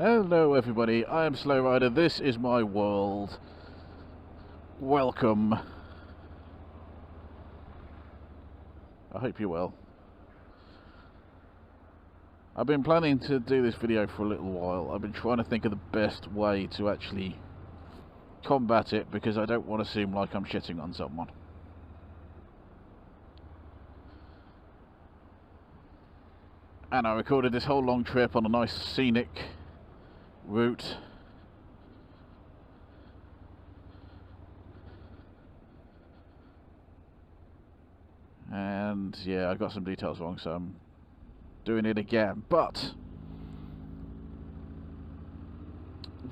Hello everybody, I am Slow Rider, this is my world. Welcome. I hope you're well. I've been planning to do this video for a little while. I've been trying to think of the best way to actually combat it because I don't want to seem like I'm shitting on someone. And I recorded this whole long trip on a nice scenic route. And yeah, I got some details wrong, so I'm doing it again. But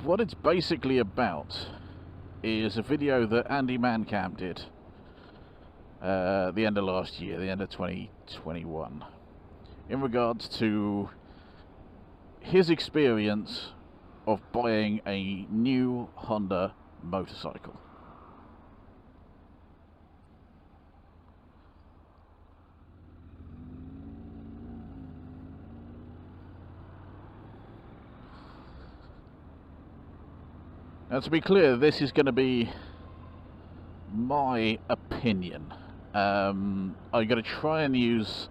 what it's basically about is a video that AndyManCam did the end of last year, the end of 2021, in regards to his experience of buying a new Honda motorcycle. Now, to be clear, this is going to be my opinion. I'm going to try and use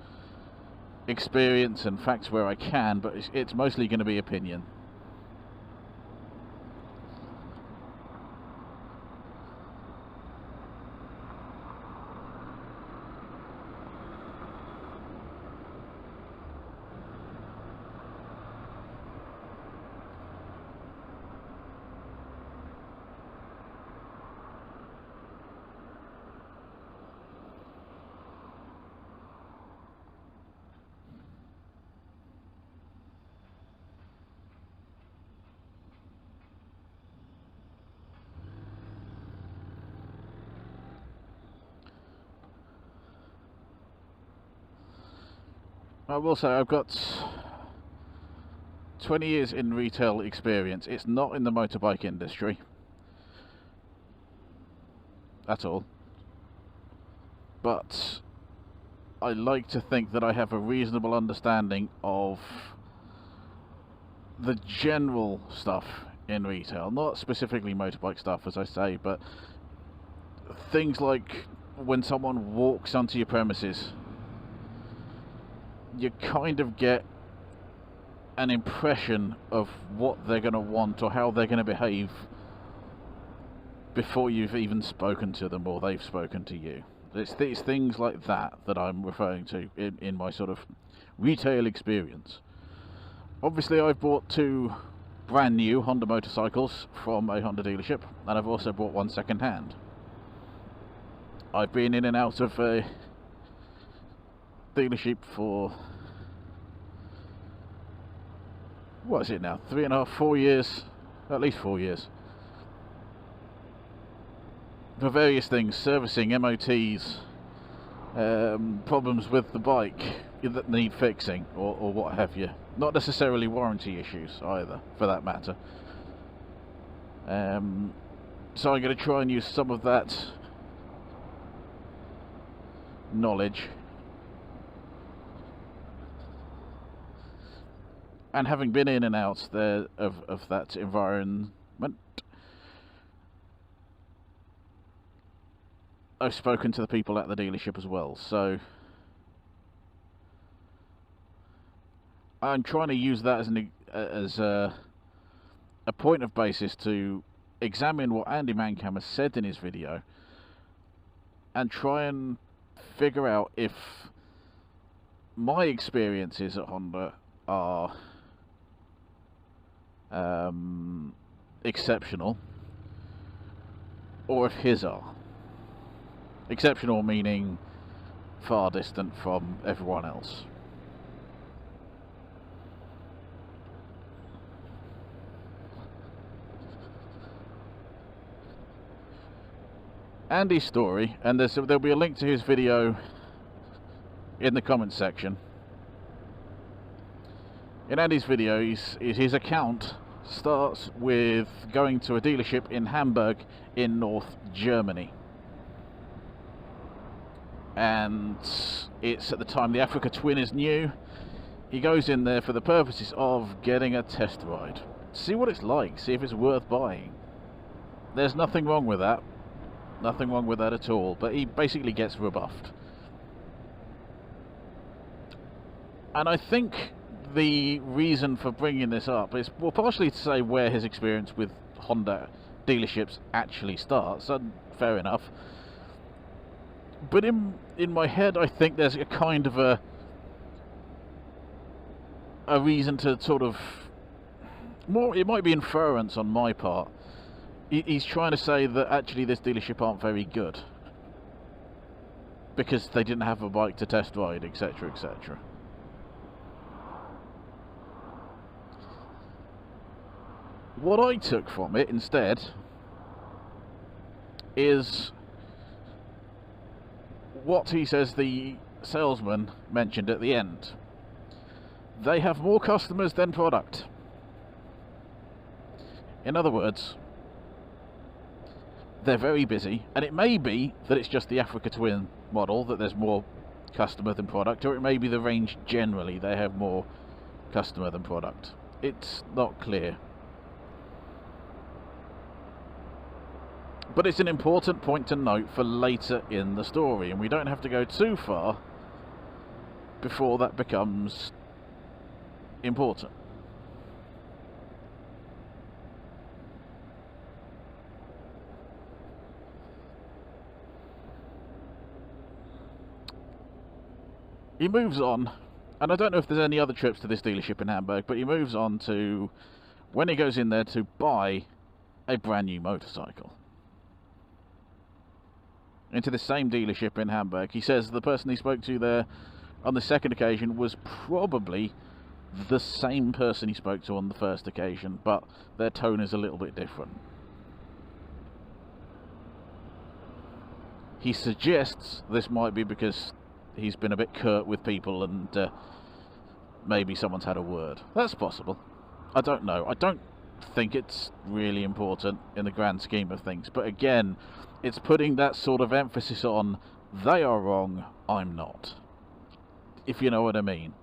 experience and facts where I can, but it's mostly going to be opinion. I will say I've got 20 years in retail experience. It's not in the motorbike industry at all, but I like to think that I have a reasonable understanding of the general stuff in retail, not specifically motorbike stuff as I say, but things like when someone walks onto your premises, you kind of get an impression of what they're going to want or how they're going to behave before you've even spoken to them or they've spoken to you. It's things like that that I'm referring to in my sort of retail experience. Obviously, I've bought two brand new Honda motorcycles from a Honda dealership, and I've also bought one second hand. I've been in and out of a dealership for, what is it now, 3.5, 4 years, at least 4 years, for various things, servicing, MOTs, problems with the bike that need fixing or what have you. Not necessarily warranty issues either, for that matter. So I'm going to try and use some of that knowledge, and having been in and out there of that environment, I've spoken to the people at the dealership as well, so I'm trying to use that as a point of basis to examine what AndyManCam has said in his video and try and figure out if my experiences at Honda are exceptional, or if his are. Exceptional meaning far distant from everyone else. Andy's story, and there'll be a link to his video in the comments section. In Andy's video, his account starts with going to a dealership in Hamburg in North Germany. And it's at the time the Africa Twin is new. He goes in there for the purposes of getting a test ride. see what it's like, see if it's worth buying. There's nothing wrong with that. Nothing wrong with that at all. But he basically gets rebuffed. And I think the reason for bringing this up is, well, partially to say where his experience with Honda dealerships actually starts, and fair enough. But in my head, I think there's a kind of a reason to sort of, more, it might be inference on my part. He's trying to say that actually this dealership aren't very good because they didn't have a bike to test ride, etc, etc. What I took from it instead is what he says the salesman mentioned at the end. They have more customers than product. In other words, they're very busy, and it may be that it's just the Africa Twin model that there's more customer than product, or it may be the range generally, they have more customer than product. It's not clear. But it's an important point to note for later in the story, and we don't have to go too far before that becomes important. He moves on, and I don't know if there's any other trips to this dealership in Hamburg, but he moves on to when he goes in there to buy a brand new motorcycle. Into the same dealership in Hamburg. He says the person he spoke to there on the second occasion was probably the same person he spoke to on the first occasion, but their tone is a little bit different. He suggests this might be because he's been a bit curt with people and maybe someone's had a word. That's possible. I don't know. I don't think it's really important in the grand scheme of things, but again, it's putting that sort of emphasis on they are wrong, I'm not, if you know what I mean.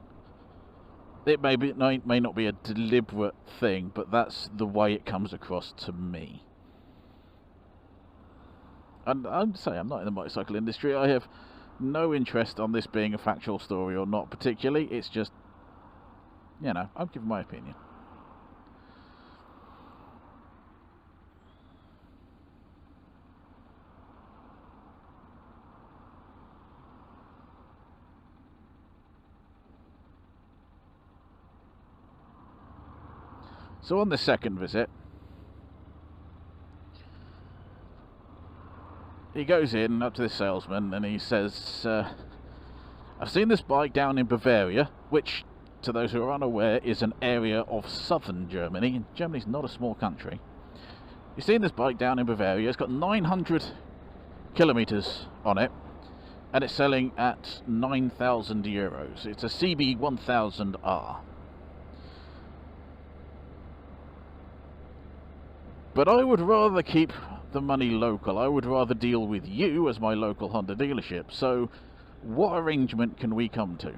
It may not be a deliberate thing, but that's the way it comes across to me. And I'm saying I'm not in the motorcycle industry. I have no interest on this being a factual story or not particularly. It's just, you know, I'm giving my opinion. So on the second visit, he goes in up to this salesman and he says, I've seen this bike down in Bavaria, which, to those who are unaware, is an area of southern Germany, and Germany's not a small country. You've seen this bike down in Bavaria, it's got 900 kilometers on it, and it's selling at 9,000 euros. It's a CB1000R. But I would rather keep the money local. I would rather deal with you as my local Honda dealership. So what arrangement can we come to?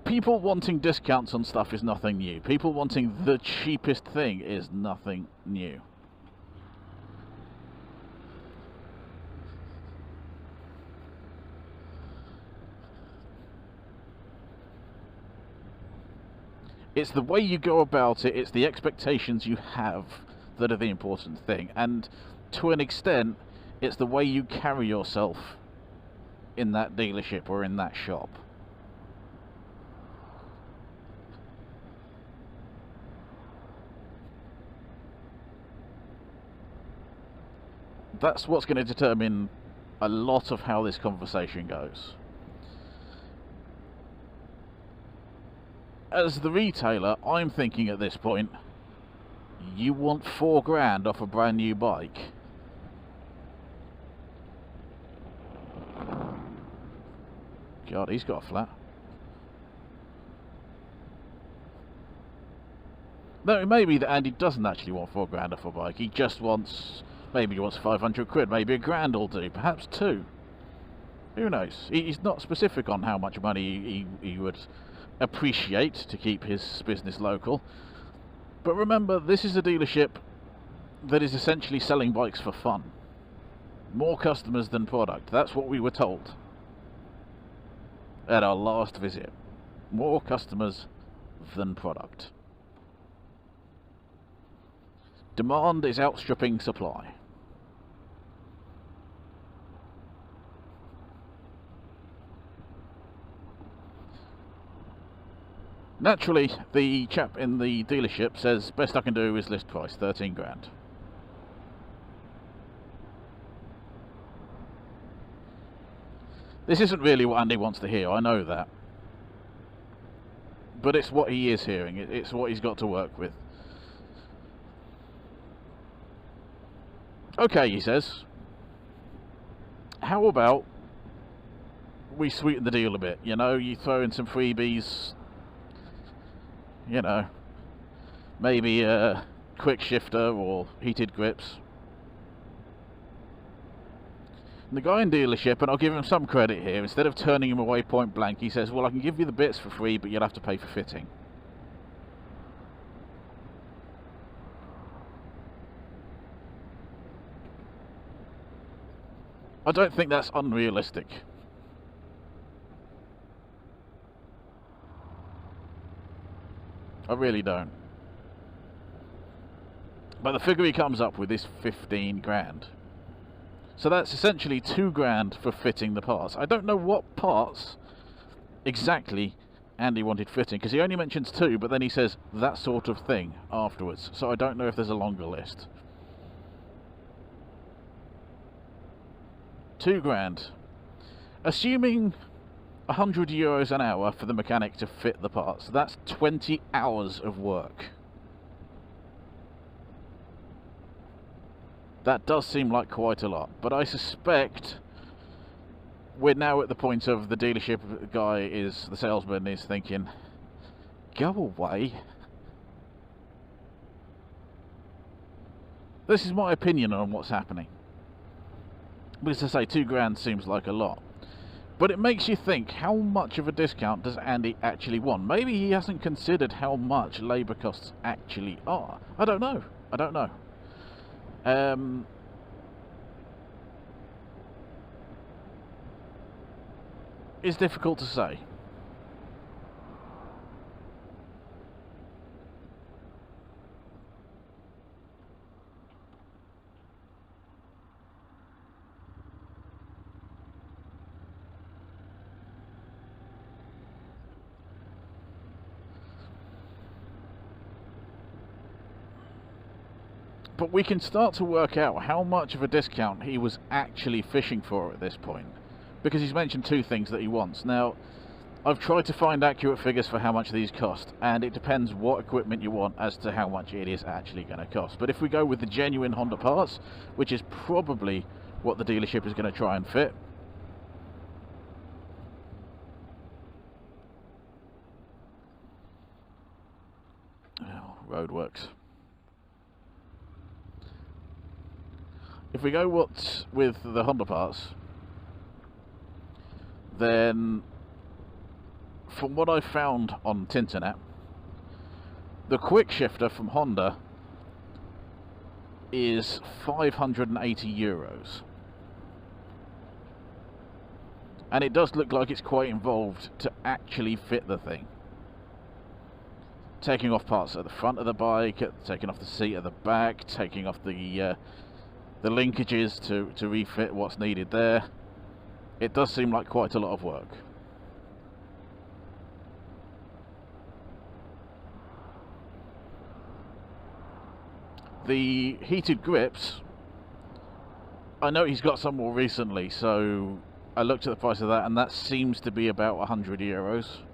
People wanting discounts on stuff is nothing new. People wanting the cheapest thing is nothing new. It's the way you go about it, it's the expectations you have that are the important thing. And to an extent, it's the way you carry yourself in that dealership or in that shop. That's what's going to determine a lot of how this conversation goes. As the retailer, I'm thinking at this point, you want £4 off a brand new bike? God, he's got a flat. No, it may be that Andy doesn't actually want £4 off a bike. He just wants Maybe he wants 500 quid, maybe £1,000 will do, perhaps two. Who knows? He's not specific on how much money he would appreciate to keep his business local. But remember, this is a dealership that is essentially selling bikes for fun. More customers than product. That's what we were told at our last visit. More customers than product. Demand is outstripping supply. Naturally, the chap in the dealership says, best I can do is list price, 13 grand. This isn't really what Andy wants to hear, I know that. But it's what he is hearing, it's what he's got to work with. Okay, he says, how about we sweeten the deal a bit? You know, you throw in some freebies, you know, maybe a quick shifter or heated grips. And the guy in dealership, and I'll give him some credit here, instead of turning him away point blank, he says, well, I can give you the bits for free, but you'll have to pay for fitting. I don't think that's unrealistic. I really don't. But the figure he comes up with is 15 grand. So that's essentially 2 grand for fitting the parts. I don't know what parts exactly Andy wanted fitting, because he only mentions 2, but then he says that sort of thing afterwards. So I don't know if there's a longer list. 2 grand. Assuming €100 an hour for the mechanic to fit the parts, that's 20 hours of work. That does seem like quite a lot, but I suspect we're now at the point of the dealership guy is, the salesman is thinking, go away. This is my opinion on what's happening. But as I say, 2 grand seems like a lot. But it makes you think, how much of a discount does Andy actually want? Maybe he hasn't considered how much labour costs actually are. I don't know. I don't know. It's difficult to say. But we can start to work out how much of a discount he was actually fishing for at this point. Because he's mentioned 2 things that he wants. Now, I've tried to find accurate figures for how much these cost, and it depends what equipment you want as to how much it is actually going to cost. But if we go with the genuine Honda parts, which is probably what the dealership is going to try and fit, oh, roadworks. If we go with the Honda parts, then from what I've found on Tinternet, the quick shifter from Honda is €580. And it does look like it's quite involved to actually fit the thing. Taking off parts at the front of the bike, taking off the seat at the back, taking off the linkages to refit what's needed there. It does seem like quite a lot of work. The heated grips, I know he's got some more recently, so I looked at the price of that, and that seems to be about €100,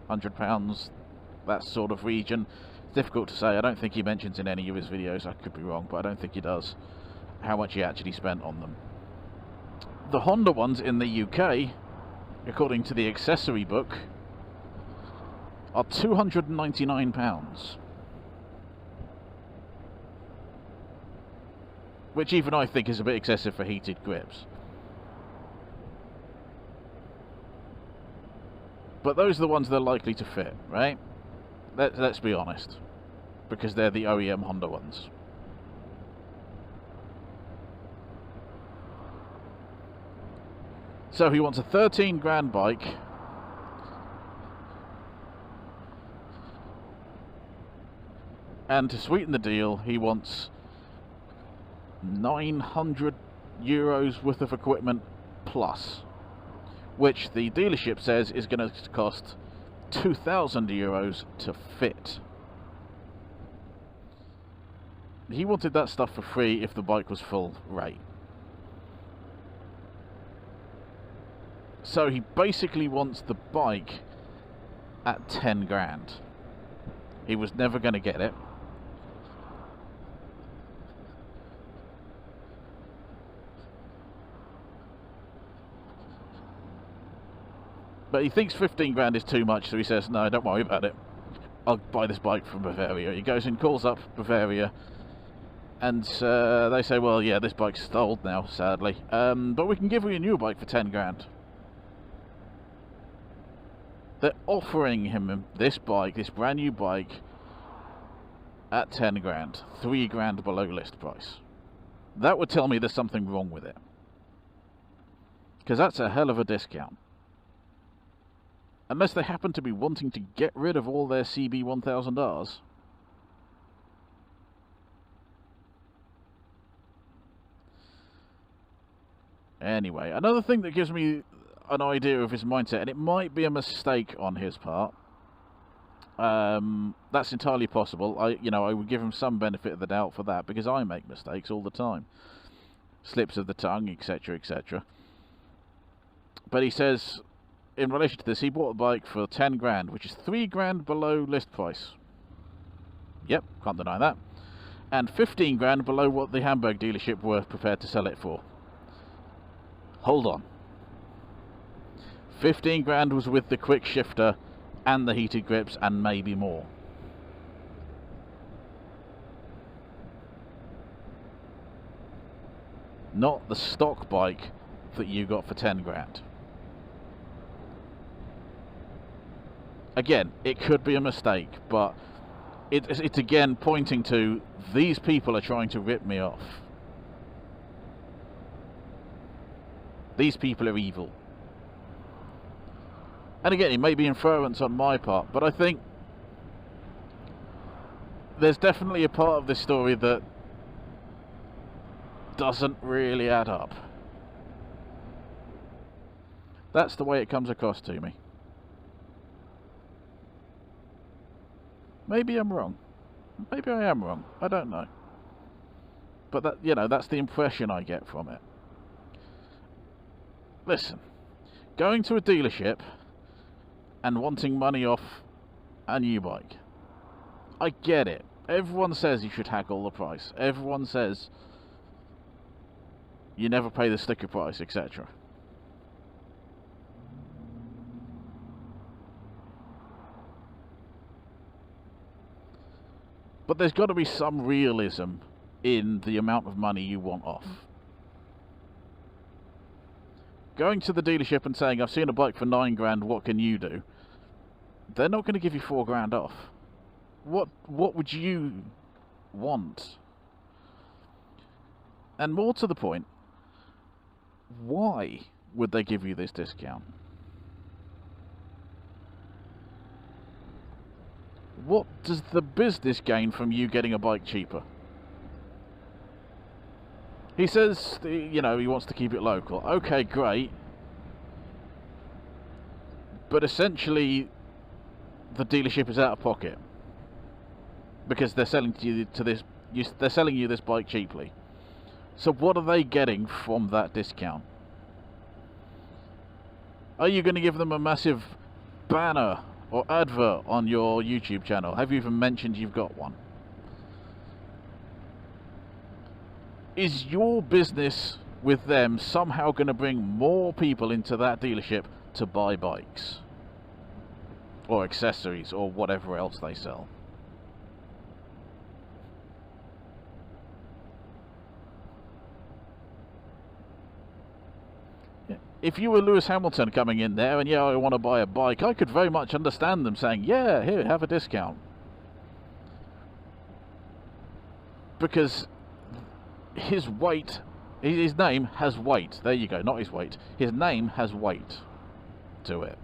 £100, that sort of region. It's difficult to say. I don't think he mentions in any of his videos, I could be wrong, but I don't think he does, how much he actually spent on them. The Honda ones in the UK, according to the accessory book, are £299, which even I think is a bit excessive for heated grips. But those are the ones that are likely to fit, right? Let's be honest, because they're the OEM Honda ones. So he wants a 13 grand bike, and to sweeten the deal, he wants 900 euros worth of equipment plus, which the dealership says is going to cost 2,000 euros to fit. He wanted that stuff for free if the bike was full rate. So he basically wants the bike at 10 grand. He was never going to get it. But he thinks 15 grand is too much, so he says, no, don't worry about it. I'll buy this bike from Bavaria. He goes and calls up Bavaria, and they say, well, yeah, this bike's old now, sadly. But we can give you a new bike for 10 grand. They're offering him this bike, this brand new bike, at 10 grand. 3 grand below list price. That would tell me there's something wrong with it. Because that's a hell of a discount. Unless they happen to be wanting to get rid of all their CB1000Rs. Anyway, another thing that gives me an idea of his mindset, and it might be a mistake on his part. That's entirely possible. I would give him some benefit of the doubt for that, because I make mistakes all the time. Slips of the tongue, etc., etc. But he says, in relation to this, he bought a bike for 10 grand, which is 3 grand below list price. Yep, can't deny that. And 15 grand below what the Hamburg dealership were prepared to sell it for. Hold on. 15 grand was with the quick shifter and the heated grips and maybe more. Not the stock bike that you got for 10 grand. Again, it could be a mistake, but it's again pointing to these people are trying to rip me off. These people are evil. And again, it may be inference on my part, but I think there's definitely a part of this story that doesn't really add up. That's the way it comes across to me. Maybe I'm wrong. Maybe I am wrong. I don't know. But that, that's the impression I get from it. Listen, going to a dealership and wanting money off a new bike, I get it. Everyone says you should haggle the price. Everyone says you never pay the sticker price, etc. But there's got to be some realism in the amount of money you want off. Going to the dealership and saying, I've seen a bike for 9 grand, what can you do? They're not going to give you 4 grand off. What would you want? And more to the point, why would they give you this discount? What does the business gain from you getting a bike cheaper? He says, he wants to keep it local. Okay, great. But essentially, the dealership is out of pocket. Because they're selling they're selling you this bike cheaply. So what are they getting from that discount? Are you going to give them a massive banner or advert on your YouTube channel? Have you even mentioned you've got one? Is your business with them somehow going to bring more people into that dealership to buy bikes? Or accessories, or whatever else they sell? If you were Lewis Hamilton coming in there and, yeah, I want to buy a bike, I could very much understand them saying, yeah, here, have a discount. Because his weight, his name has weight. There you go, not his weight. His name has weight to it.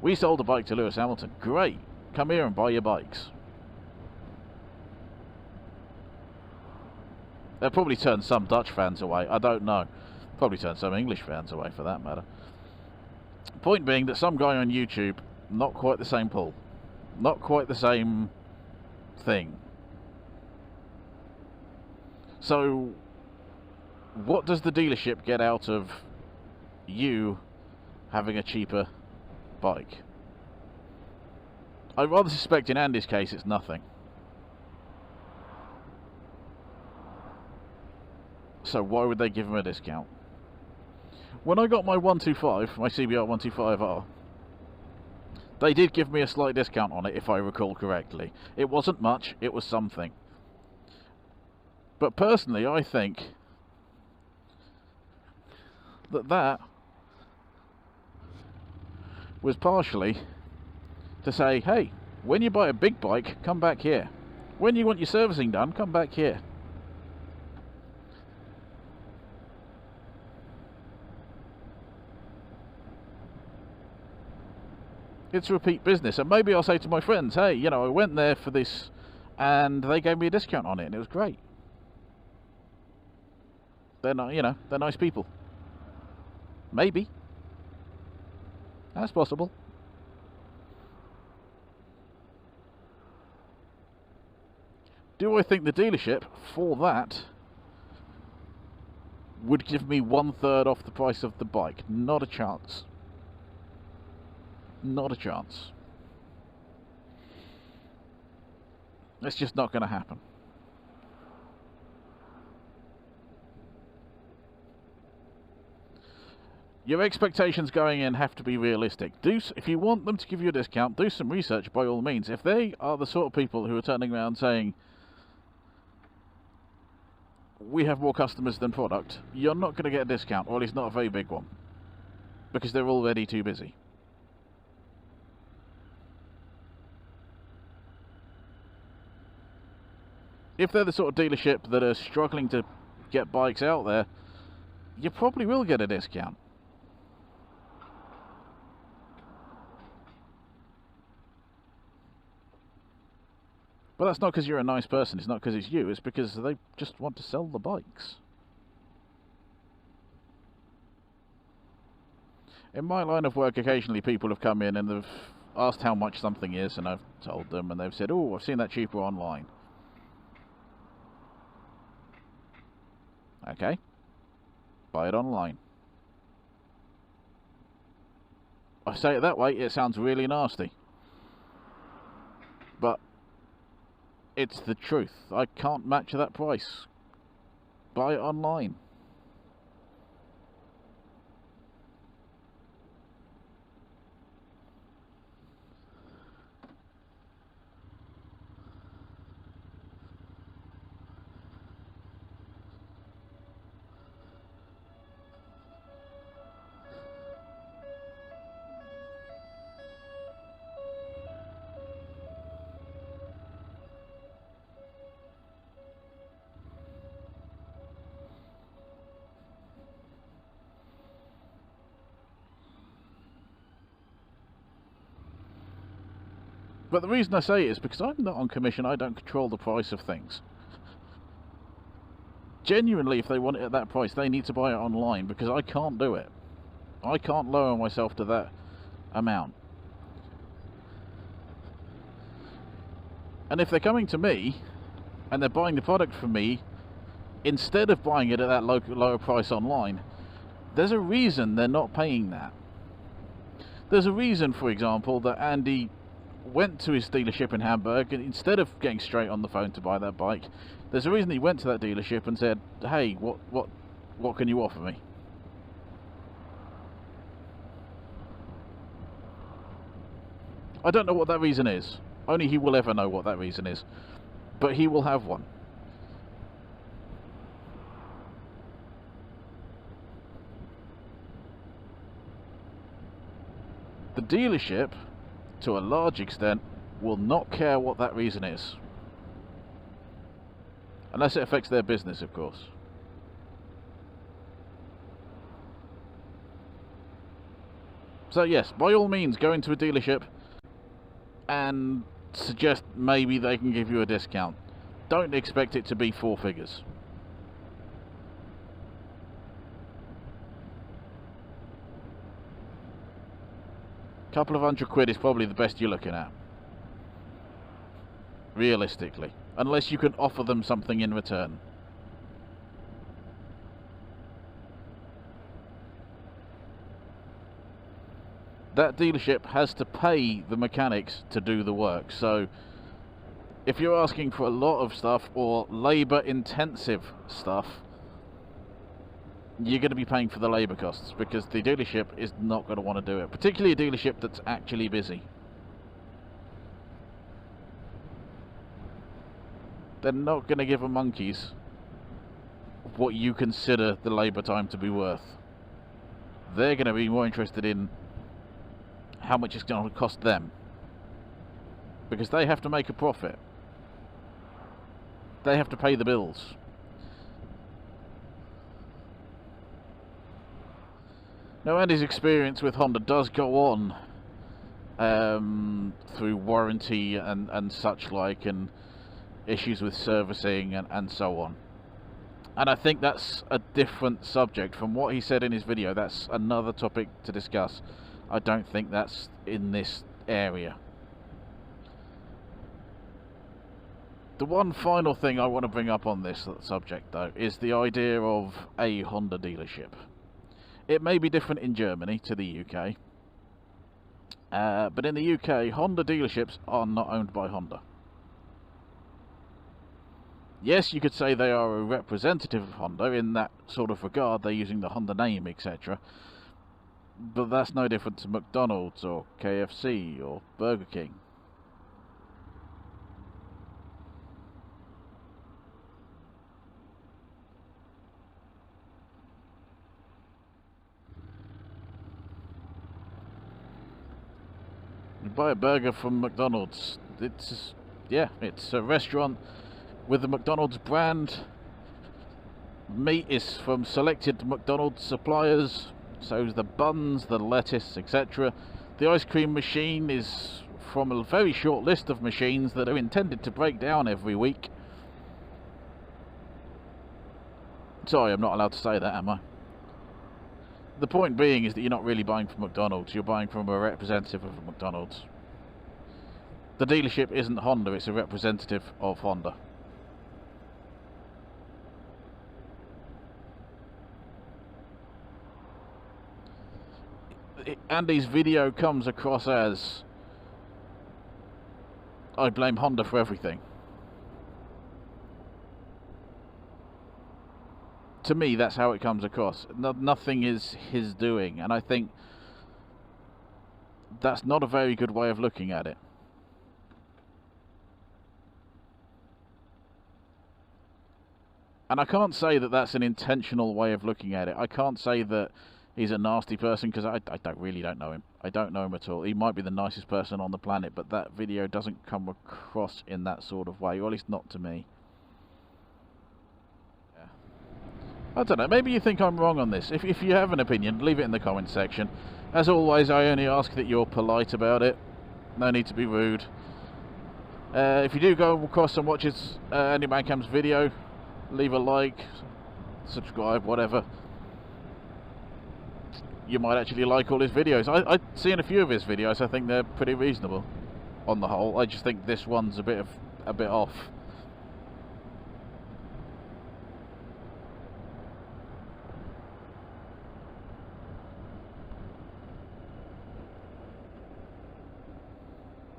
We sold a bike to Lewis Hamilton. Great. Come here and buy your bikes. They'll probably turn some Dutch fans away. I don't know. Probably turn some English fans away for that matter. Point being that some guy on YouTube, not quite the same pull. Not quite the same thing. So, what does the dealership get out of you having a cheaper bike? I rather suspect in Andy's case it's nothing. So why would they give him a discount? When I got my 125, my CBR 125R, they did give me a slight discount on it, if I recall correctly. It wasn't much, it was something. But personally, I think that was partially to say, hey, when you buy a big bike, come back here. When you want your servicing done, come back here. It's repeat business, and maybe I'll say to my friends, hey, you know, I went there for this and they gave me a discount on it and it was great. They're not, you know, they're nice people. Maybe. That's possible. Do I think the dealership, for that, would give me 1/3 off the price of the bike? Not a chance. Not a chance. It's just not going to happen. Your expectations going in have to be realistic. If you want them to give you a discount, do some research by all means. If they are the sort of people who are turning around saying, we have more customers than product, you're not going to get a discount, or at least not a very big one, because they're already too busy. If they're the sort of dealership that are struggling to get bikes out there, you probably will get a discount. But that's not because you're a nice person, it's not because it's you, it's because they just want to sell the bikes. In my line of work, occasionally people have come in and they've asked how much something is, and I've told them, and they've said, oh, I've seen that cheaper online. Okay, buy it online. I say it that way, it sounds really nasty. But it's the truth. I can't match that price. Buy it online. But the reason I say it is because I'm not on commission, I don't control the price of things. Genuinely, if they want it at that price, they need to buy it online, because I can't do it. I can't lower myself to that amount. And if they're coming to me, and they're buying the product from me, instead of buying it at that lower price online, there's a reason they're not paying that. There's a reason, for example, that Andy went to his dealership in Hamburg, and instead of getting straight on the phone to buy that bike, there's a reason he went to that dealership and said, hey, what can you offer me? I don't know what that reason is. Only he will ever know what that reason is. But he will have one. The dealership, to a large extent, will not care what that reason is. Unless it affects their business, of course. So yes, by all means, go into a dealership and suggest maybe they can give you a discount. Don't expect it to be 4 figures. Couple of £100 is probably the best you're looking at, realistically, unless you can offer them something in return. That dealership has to pay the mechanics to do the work, so if you're asking for a lot of stuff or labour intensive stuff, you're going to be paying for the labour costs, because the dealership is not going to want to do it, particularly a dealership that's actually busy. They're not going to give a monkey's what you consider the labour time to be worth. They're going to be more interested in how much it's going to cost them, because they have to make a profit. They have to pay the bills. Now, Andy's experience with Honda does go on through warranty and such like, and issues with servicing and so on. And I think that's a different subject from what he said in his video. That's another topic to discuss. I don't think that's in this area. The one final thing I want to bring up on this subject, though, is the idea of a Honda dealership. It may be different in Germany to the UK, but in the UK, Honda dealerships are not owned by Honda. Yes, you could say they are a representative of Honda in that sort of regard. They're using the Honda name, etc. But that's no different to McDonald's or KFC or Burger King. You buy a burger from McDonald's, it's a restaurant with the McDonald's brand. Meat is from selected McDonald's suppliers, so is the buns, the lettuce, etc. The ice cream machine is from a very short list of machines that are intended to break down every week. Sorry, I'm not allowed to say that, am I? The point being is that you're not really buying from McDonald's, you're buying from a representative of McDonald's. The dealership isn't Honda, it's a representative of Honda. Andy's video comes across as, I blame Honda for everything. To me, that's how it comes across. Nothing is his doing, and I think that's not a very good way of looking at it. And I can't say that that's an intentional way of looking at it. I can't say that he's a nasty person, because I really don't know him. I don't know him at all. He might be the nicest person on the planet, but that video doesn't come across in that sort of way, or at least not to me. I don't know, maybe you think I'm wrong on this. If you have an opinion, leave it in the comments section. As always, I only ask that you're polite about it. No need to be rude. If you do go across and watch his AndyManCam's video, leave a like, subscribe, whatever. You might actually like all his videos. I've seen a few of his videos. I think they're pretty reasonable on the whole. I just think this one's a bit off.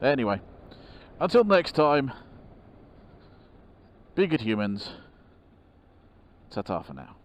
Anyway, until next time, be good humans. Ta-ta for now.